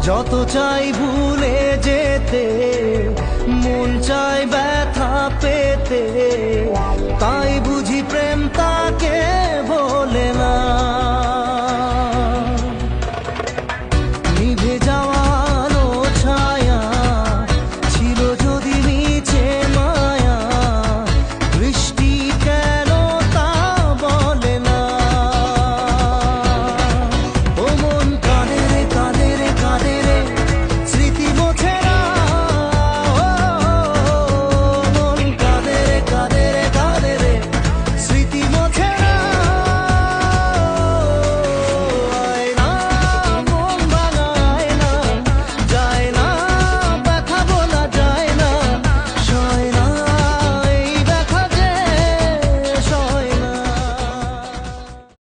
যত চাই ভুলে যেতে, মন চায় ব্যথা পেতে, তাই বুঝি প্রেম তাকে